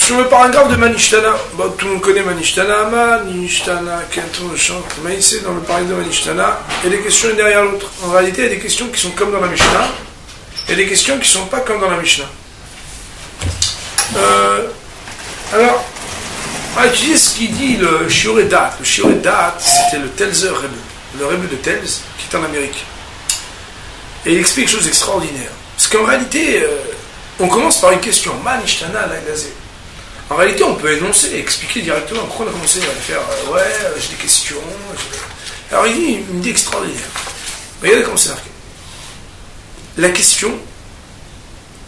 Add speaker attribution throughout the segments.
Speaker 1: Sur le paragraphe de Manishtana, bon, tout le monde connaît Manishtana, Manishtana, Kenton, chante, mais ici, dans le paragraphe de Manishtana, il y a des questions une derrière l'autre. En réalité, il y a des questions qui sont comme dans la Mishnah, et des questions qui ne sont pas comme dans la Mishnah. Alors, on va étudier ce qu'il dit le Shiurei Da'at. Le Shiurei Da'at, c'était le Telzer Rebbe, le Rebbe de Telz, qui est en Amérique. Et il explique quelque chose d'extraordinaire. Parce qu'en réalité, on commence par une question. Manishtana la glazé. En réalité, on peut énoncer, expliquer directement. Pourquoi on a commencé à faire j'ai des questions. Alors il dit une idée extraordinaire. Regardez comment c'est marqué. La question,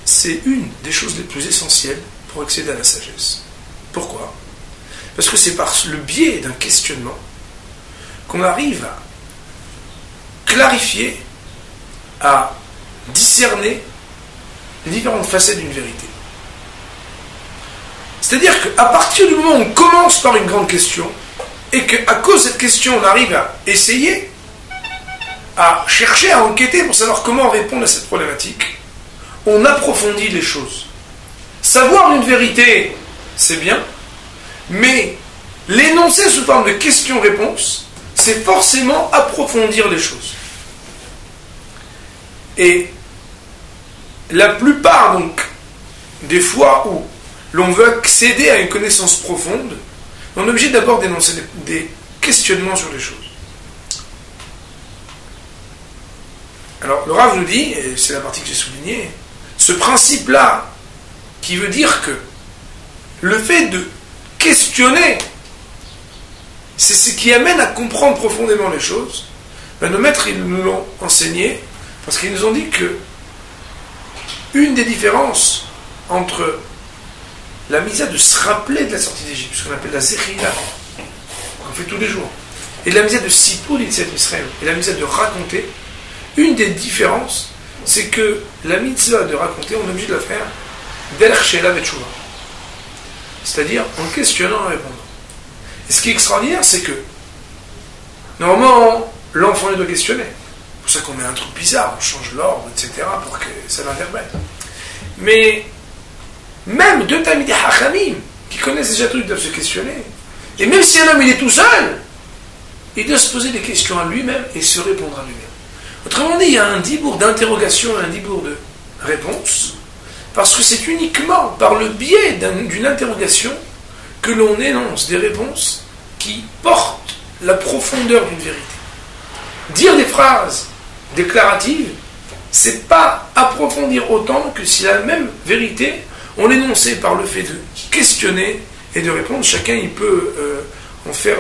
Speaker 1: c'est une des choses les plus essentielles pour accéder à la sagesse. Pourquoi ? Parce que c'est par le biais d'un questionnement qu'on arrive à clarifier, à discerner les différentes facettes d'une vérité. C'est-à-dire qu'à partir du moment où on commence par une grande question, et qu'à cause de cette question, on arrive à essayer, à chercher, à enquêter pour savoir comment répondre à cette problématique, on approfondit les choses. Savoir une vérité, c'est bien, mais l'énoncer sous forme de question-réponse, c'est forcément approfondir les choses. Et la plupart donc des fois où l'on veut accéder à une connaissance profonde, on est obligé d'abord d'énoncer des questionnements sur les choses. Alors le Rav nous dit, et c'est la partie que j'ai soulignée, ce principe-là qui veut dire que le fait de questionner, c'est ce qui amène à comprendre profondément les choses. Ben, nos maîtres, ils nous l'ont enseigné, parce qu'ils nous ont dit que une des différences entre la misa de se rappeler de la sortie d'Égypte, ce qu'on appelle la zechila, qu'on fait tous les jours, et la misa de Sipur d'Yetziat Israël, et la misa de raconter, une des différences, c'est que la mitzvah de raconter, on est obligé de la faire derech she'ela v'teshuva, c'est-à-dire en questionnant et en répondant. Et ce qui est extraordinaire, c'est que normalement, l'enfant il doit questionner. C'est pour ça qu'on met un truc bizarre, on change l'ordre, etc., pour que ça l'interprète. Mais même deux Talmidei Chachamim qui connaissent déjà tout, ils doivent se questionner. Et même si un homme il est tout seul, il doit se poser des questions à lui-même et se répondre à lui-même. Autrement dit, il y a un dibour d'interrogation et un dibour de réponse, parce que c'est uniquement par le biais d'une interrogation que l'on énonce des réponses qui portent la profondeur d'une vérité. Dire des phrases déclaratives, c'est pas approfondir autant que si la même vérité, on l'énonçait par le fait de questionner et de répondre. Chacun, il peut en faire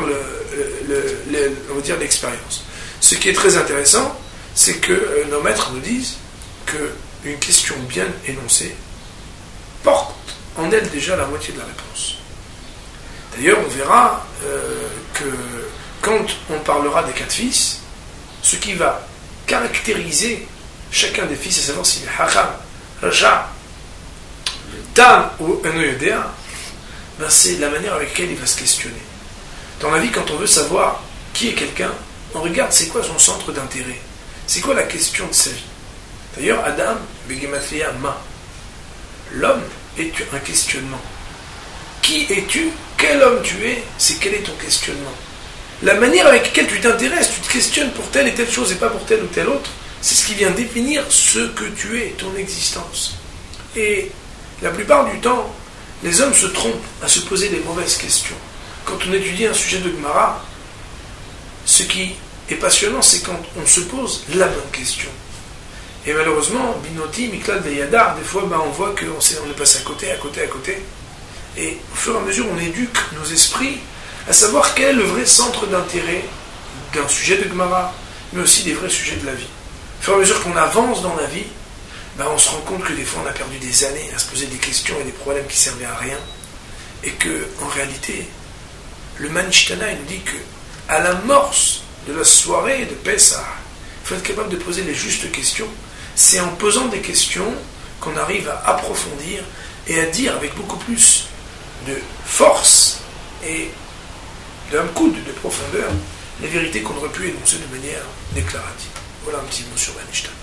Speaker 1: on va dire l'expérience. Ce qui est très intéressant, c'est que nos maîtres nous disent qu'une question bien énoncée porte en elle déjà la moitié de la réponse. D'ailleurs, on verra que quand on parlera des 4 fils, ce qui va caractériser chacun des fils, à savoir s'il est Hacham, Raja, Tam ou Enoyodea, ben c'est la manière avec laquelle il va se questionner. Dans la vie, quand on veut savoir qui est quelqu'un, on regarde c'est quoi son centre d'intérêt, c'est quoi la question de sa vie. D'ailleurs, Adam, Begematria, Ma, l'homme est un questionnement. Qui es-tu? Quel homme tu es? C'est quel est ton questionnement. La manière avec laquelle tu t'intéresses, tu te questionnes pour telle et telle chose et pas pour telle ou telle autre, c'est ce qui vient définir ce que tu es, ton existence. Et la plupart du temps, les hommes se trompent à se poser des mauvaises questions. Quand on étudie un sujet de Gemara, ce qui est passionnant, c'est quand on se pose la bonne question. Et malheureusement, Binoti, Miklad Veyadar, des fois, on voit qu'on est passé à côté. Et au fur et à mesure, on éduque nos esprits à savoir quel est le vrai centre d'intérêt d'un sujet de Gemara, mais aussi des vrais sujets de la vie. Au fur et à mesure qu'on avance dans la vie, on se rend compte que des fois on a perdu des années à se poser des questions et des problèmes qui servaient à rien, et que en réalité, le Manishtana nous dit que à l'amorce de la soirée de Pessah, il faut être capable de poser les justes questions. C'est en posant des questions qu'on arrive à approfondir et à dire avec beaucoup plus de force et d'un coup de profondeur les vérités qu'on aurait pu énoncer de manière déclarative. Voilà un petit mot sur Manishtana.